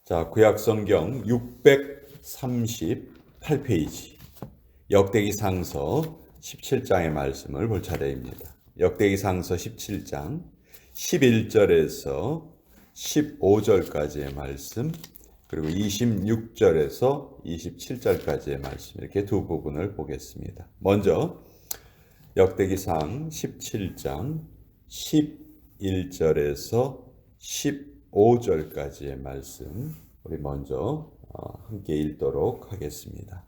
자, 구약성경 638페이지 역대기상서 17장의 말씀을 볼 차례입니다. 역대기상서 17장 11절에서 15절까지의 말씀, 그리고 26절에서 27절까지의 말씀, 이렇게 두 부분을 보겠습니다. 먼저 역대기상 17장 11절에서 15절까지의 말씀, 우리 먼저 함께 읽도록 하겠습니다.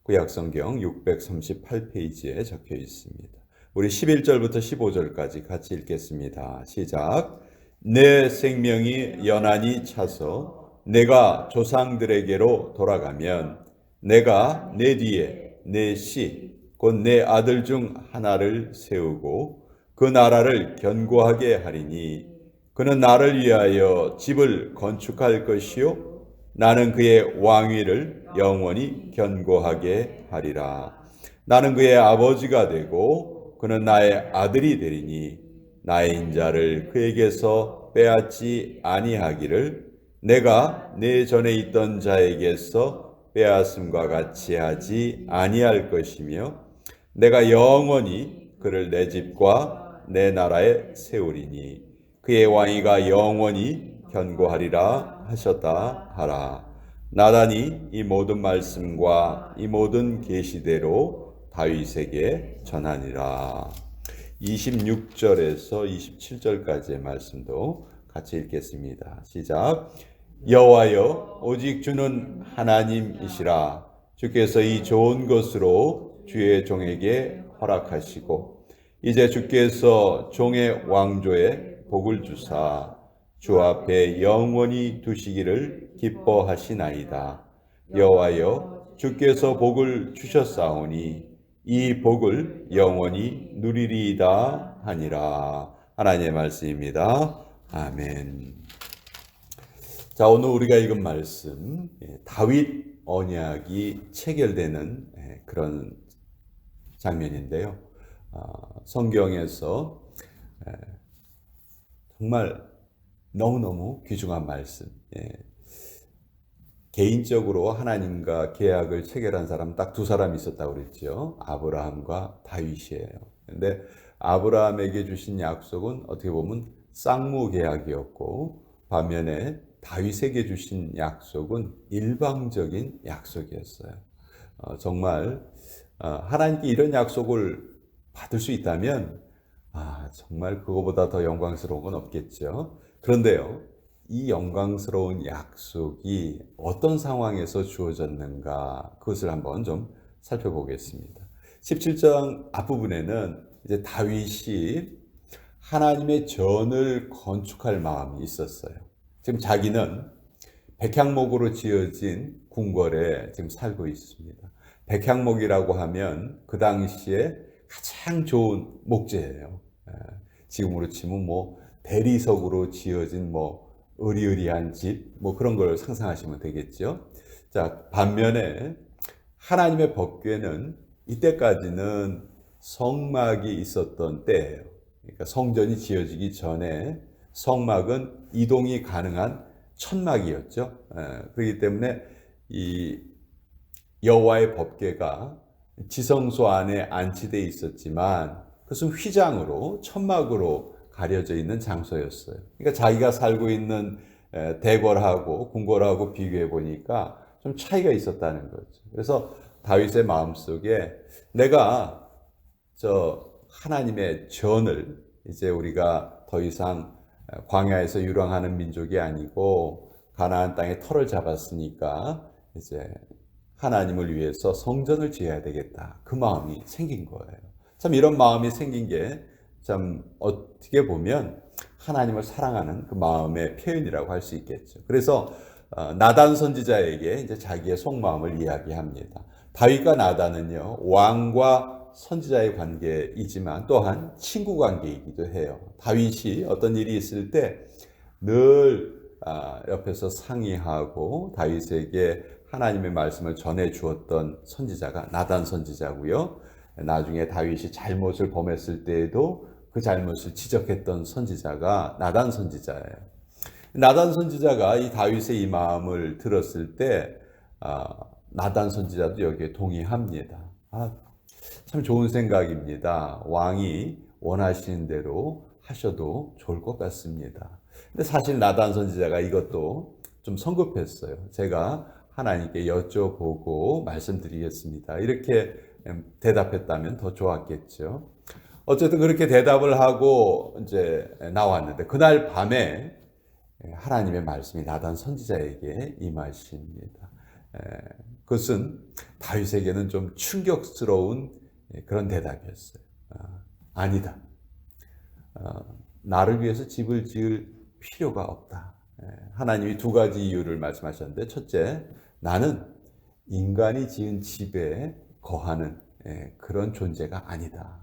구약성경 638페이지에 적혀 있습니다. 우리 11절부터 15절까지 같이 읽겠습니다. 시작. 내 생명이 연한이 차서 내가 조상들에게로 돌아가면 내가 내 뒤에 내 씨, 곧 내 아들 중 하나를 세우고 그 나라를 견고하게 하리니 그는 나를 위하여 집을 건축할 것이요 나는 그의 왕위를 영원히 견고하게 하리라. 나는 그의 아버지가 되고 그는 나의 아들이 되리니 나의 인자를 그에게서 빼앗지 아니하기를 내가 내 전에 있던 자에게서 빼앗음과 같이 하지 아니할 것이며 내가 영원히 그를 내 집과 내 나라에 세우리니 그의 왕위가 영원히 견고하리라 하셨다 하라. 나단이 이 모든 말씀과 이 모든 계시대로 다윗에게 전하니라. 26절에서 27절까지의 말씀도 같이 읽겠습니다. 시작. 여호와여 오직 주는 하나님이시라. 주께서 이 좋은 것으로 주의 종에게 허락하시고 이제 주께서 종의 왕조에 복을 주사 주 앞에 영원히 두시기를 기뻐하시나이다. 여호와여 주께서 복을 주셨사오니 이 복을 영원히 누리리이다 하니라. 하나님의 말씀입니다. 아멘. 자, 오늘 우리가 읽은 말씀, 다윗 언약이 체결되는 그런 장면인데요. 성경에서 정말 너무너무 귀중한 말씀. 개인적으로 하나님과 계약을 체결한 사람 딱 두 사람이 있었다고 그랬죠. 아브라함과 다윗이에요. 근데 아브라함에게 주신 약속은 어떻게 보면 쌍무 계약이었고, 반면에 다윗에게 주신 약속은 일방적인 약속이었어요. 정말 하나님께 이런 약속을 받을 수 있다면 정말 그거보다 더 영광스러운 건 없겠죠. 그런데요, 이 영광스러운 약속이 어떤 상황에서 주어졌는가, 그것을 한번 좀 살펴보겠습니다. 17장 앞부분에는 이제 다윗이 하나님의 전을 건축할 마음이 있었어요. 지금 자기는 백향목으로 지어진 궁궐에 지금 살고 있습니다. 백향목이라고 하면 그 당시에 가장 좋은 목재예요. 지금으로 치면 대리석으로 지어진 으리으리한 집, 그런 걸 상상하시면 되겠죠. 자, 반면에 하나님의 법궤는 이때까지는 성막이 있었던 때예요. 그러니까 성전이 지어지기 전에 성막은 이동이 가능한 천막이었죠. 그렇기 때문에 이 여호와의 법궤가 지성소 안에 안치되어 있었지만 그것은 휘장으로 천막으로 가려져 있는 장소였어요. 그러니까 자기가 살고 있는 대궐하고 궁궐하고 비교해 보니까 좀 차이가 있었다는 거죠. 그래서 다윗의 마음속에 내가 하나님의 전을 이제 우리가 더 이상 광야에서 유랑하는 민족이 아니고 가나안 땅에 터를 잡았으니까 이제 하나님을 위해서 성전을 지어야 되겠다. 그 마음이 생긴 거예요. 참 이런 마음이 생긴 게 참 어떻게 보면 하나님을 사랑하는 그 마음의 표현이라고 할 수 있겠죠. 그래서 나단 선지자에게 이제 자기의 속마음을 이야기합니다. 다윗과 나단은요, 왕과 선지자의 관계이지만 또한 친구 관계이기도 해요. 다윗이 어떤 일이 있을 때 늘 옆에서 상의하고 다윗에게 하나님의 말씀을 전해 주었던 선지자가 나단 선지자고요. 나중에 다윗이 잘못을 범했을 때에도 그 잘못을 지적했던 선지자가 나단 선지자예요. 나단 선지자가 이 다윗의 이 마음을 들었을 때 나단 선지자도 여기에 동의합니다. 참 좋은 생각입니다. 왕이 원하시는 대로 하셔도 좋을 것 같습니다. 근데 사실 나단 선지자가 이것도 좀 성급했어요. 제가 하나님께 여쭤보고 말씀드리겠습니다. 이렇게 대답했다면 더 좋았겠죠. 어쨌든 그렇게 대답을 하고 이제 나왔는데 그날 밤에 하나님의 말씀이 나단 선지자에게 임하십니다. 그것은 다윗에게는 좀 충격스러운 그런 대답이었어요. 아니다. 나를 위해서 집을 지을 필요가 없다. 하나님이 두 가지 이유를 말씀하셨는데, 첫째, 나는 인간이 지은 집에 거하는 그런 존재가 아니다.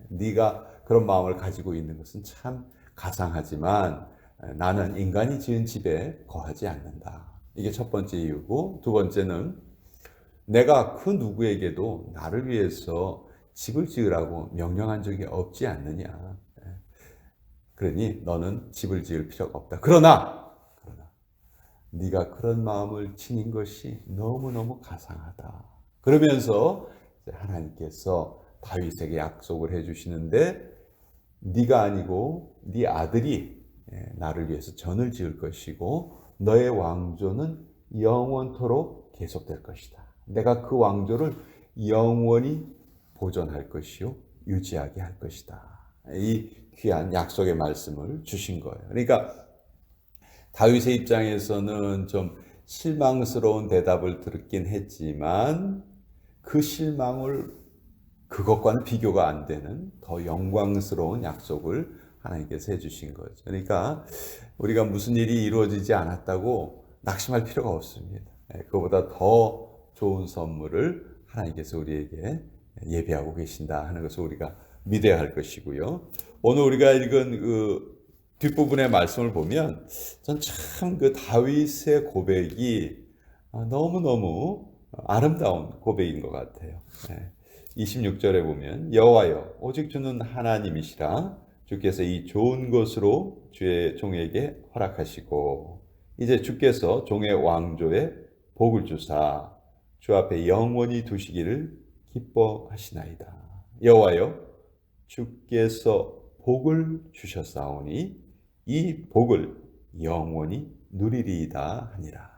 네가 그런 마음을 가지고 있는 것은 참 가상하지만 나는 인간이 지은 집에 거하지 않는다. 이게 첫 번째 이유고, 두 번째는 내가 그 누구에게도 나를 위해서 집을 지으라고 명령한 적이 없지 않느냐. 그러니 너는 집을 지을 필요가 없다. 그러나 네가 그런 마음을 지닌 것이 너무너무 가상하다. 그러면서 하나님께서 다윗에게 약속을 해주시는데, 네가 아니고 네 아들이 나를 위해서 전을 지을 것이고 너의 왕조는 영원토록 계속될 것이다. 내가 그 왕조를 영원히 보존할 것이요 유지하게 할 것이다. 이 귀한 약속의 말씀을 주신 거예요. 그러니까 다윗의 입장에서는 좀 실망스러운 대답을 들었긴 했지만 그 실망을 그것과는 비교가 안 되는 더 영광스러운 약속을 하나님께서 해주신 거죠. 그러니까 우리가 무슨 일이 이루어지지 않았다고 낙심할 필요가 없습니다. 그거보다 더 좋은 선물을 하나님께서 우리에게 예비하고 계신다 하는 것을 우리가 믿어야 할 것이고요. 오늘 우리가 읽은 그 뒷부분의 말씀을 보면 전 참 그 다윗의 고백이 너무너무 아름다운 고백인 것 같아요. 26절에 보면 여호와여 오직 주는 하나님이시라 주께서 이 좋은 것으로 주의 종에게 허락하시고 이제 주께서 종의 왕조에 복을 주사 주 앞에 영원히 두시기를 기뻐하시나이다. 여호와여 주께서 복을 주셨사오니 이 복을 영원히 누리리이다 하니라.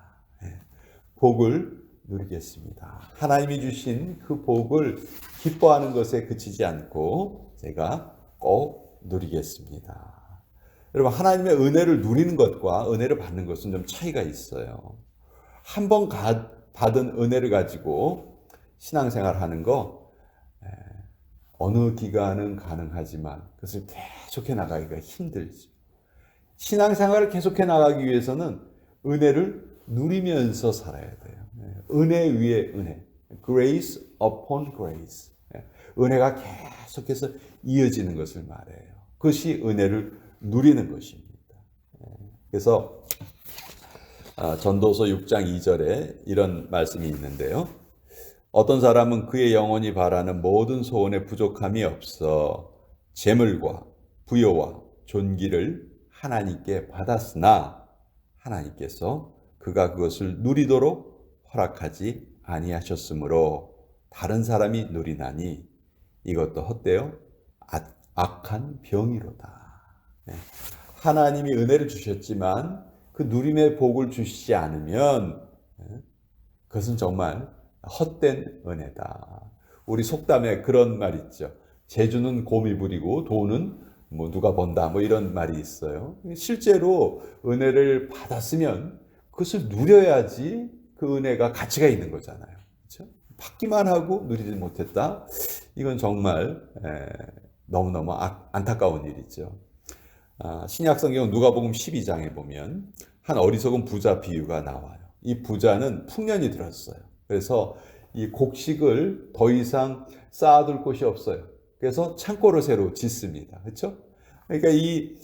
복을 누리겠습니다. 하나님이 주신 그 복을 기뻐하는 것에 그치지 않고 제가 꼭 누리겠습니다. 여러분, 하나님의 은혜를 누리는 것과 은혜를 받는 것은 좀 차이가 있어요. 한 번 받은 은혜를 가지고 신앙생활 하는 거 어느 기간은 가능하지만 그것을 계속해 나가기가 힘들죠. 신앙생활을 계속해 나가기 위해서는 은혜를 누리면서 살아야 돼요. 은혜 위에 은혜, grace upon grace. 은혜가 계속해서 이어지는 것을 말해요. 그것이 은혜를 누리는 것입니다. 그래서 전도서 6장 2절에 이런 말씀이 있는데요. 어떤 사람은 그의 영혼이 바라는 모든 소원에 부족함이 없어 재물과 부요와 존귀를 하나님께 받았으나 하나님께서 그가 그것을 누리도록 허락하지 아니하셨으므로 다른 사람이 누리나니 이것도 헛되어 악한 병이로다. 하나님이 은혜를 주셨지만 그 누림의 복을 주시지 않으면 그것은 정말 헛된 은혜다. 우리 속담에 그런 말 있죠. 재주는 곰이 부리고 돈은 뭐 누가 번다 뭐 이런 말이 있어요. 실제로 은혜를 받았으면 그것을 누려야지 그 은혜가 가치가 있는 거잖아요. 그렇죠? 받기만 하고 누리지 못했다. 이건 정말 너무너무 안타까운 일이죠. 신약성경 누가복음 12장에 보면 한 어리석은 부자 비유가 나와요. 이 부자는 풍년이 들었어요. 그래서 이 곡식을 더 이상 쌓아둘 곳이 없어요. 그래서 창고를 새로 짓습니다. 그렇죠? 그러니까 이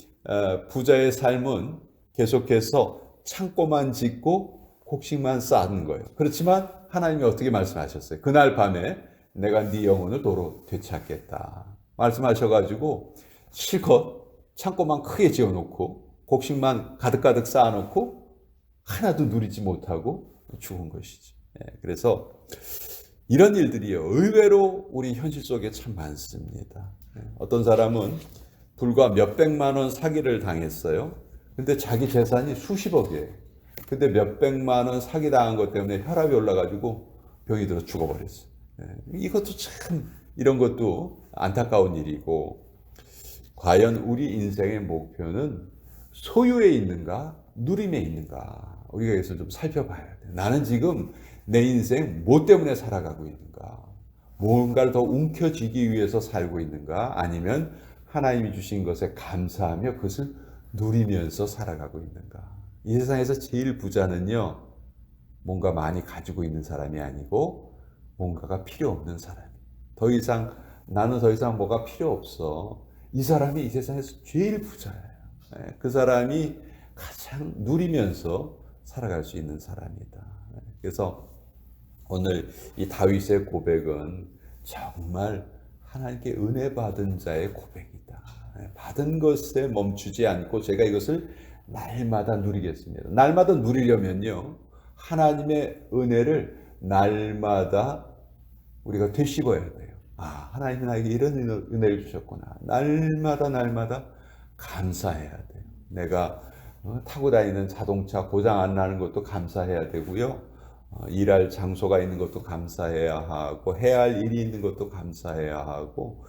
부자의 삶은 계속해서 창고만 짓고 곡식만 쌓는 거예요. 그렇지만 하나님이 어떻게 말씀하셨어요? 그날 밤에 내가 네 영혼을 도로 되찾겠다. 말씀하셔가지고 실컷 창고만 크게 지어놓고 곡식만 가득가득 쌓아놓고 하나도 누리지 못하고 죽은 것이지. 그래서 이런 일들이요, 의외로 우리 현실 속에 참 많습니다. 어떤 사람은 불과 몇백만 원 사기를 당했어요. 근데 자기 재산이 수십억이에요. 근데 몇백만 원 사기당한 것 때문에 혈압이 올라가지고 병이 들어 죽어버렸어요. 이것도 참, 이런 것도 안타까운 일이고, 과연 우리 인생의 목표는 소유에 있는가, 누림에 있는가, 우리가 이것을 좀 살펴봐야 돼요. 나는 지금 내 인생 뭐 때문에 살아가고 있는가, 뭔가를 더 움켜쥐기 위해서 살고 있는가, 아니면 하나님이 주신 것에 감사하며 그것을 누리면서 살아가고 있는가. 이 세상에서 제일 부자는요, 뭔가 많이 가지고 있는 사람이 아니고 뭔가가 필요 없는 사람이. 나는 더 이상 뭐가 필요 없어. 이 사람이 이 세상에서 제일 부자예요. 그 사람이 가장 누리면서 살아갈 수 있는 사람이다. 그래서 오늘 이 다윗의 고백은 정말 하나님께 은혜 받은 자의 고백이다. 받은 것에 멈추지 않고 제가 이것을 날마다 누리겠습니다. 날마다 누리려면요, 하나님의 은혜를 날마다 우리가 되씹어야 돼요. 하나님이 나에게 이런 은혜를 주셨구나. 날마다 감사해야 돼요. 내가 타고 다니는 자동차 고장 안 나는 것도 감사해야 되고요. 일할 장소가 있는 것도 감사해야 하고, 해야 할 일이 있는 것도 감사해야 하고,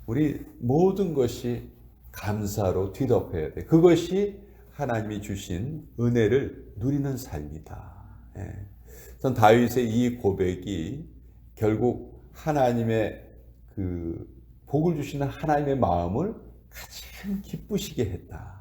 우리 모든 것이 감사로 뒤덮여야 돼. 그것이 하나님이 주신 은혜를 누리는 삶이다. 전 다윗의 이 고백이 결국 하나님의 그 복을 주시는 하나님의 마음을 가장 기쁘시게 했다.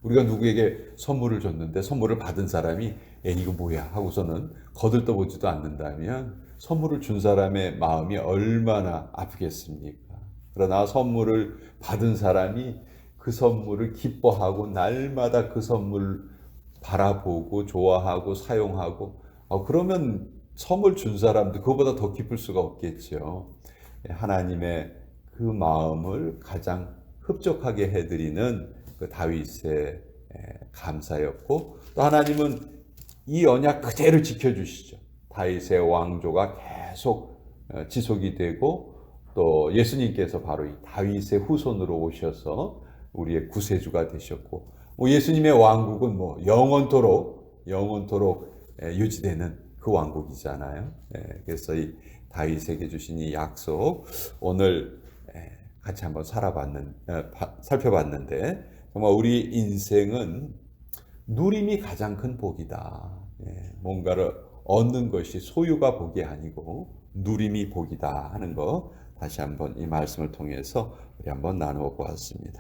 우리가 누구에게 선물을 줬는데 선물을 받은 사람이 이거 뭐야 하고서는 거들떠보지도 않는다면 선물을 준 사람의 마음이 얼마나 아프겠습니까? 그러나 선물을 받은 사람이 그 선물을 기뻐하고 날마다 그 선물을 바라보고 좋아하고 사용하고, 그러면 선물 준 사람도 그거보다 더 기쁠 수가 없겠죠. 하나님의 그 마음을 가장 흡족하게 해드리는 그 다윗의 감사였고, 또 하나님은 이 언약 그대로 지켜주시죠. 다윗의 왕조가 계속 지속이 되고, 또 예수님께서 바로 이 다윗의 후손으로 오셔서 우리의 구세주가 되셨고, 예수님의 왕국은 영원토록 유지되는 그 왕국이잖아요. 그래서 이 다윗에게 주신 이 약속, 오늘 같이 한번 살펴봤는데, 정말 우리 인생은 누림이 가장 큰 복이다. 뭔가를 얻는 것이 소유가 복이 아니고 누림이 복이다 하는 거, 다시 한번 이 말씀을 통해서 우리 한번 나누어 보았습니다.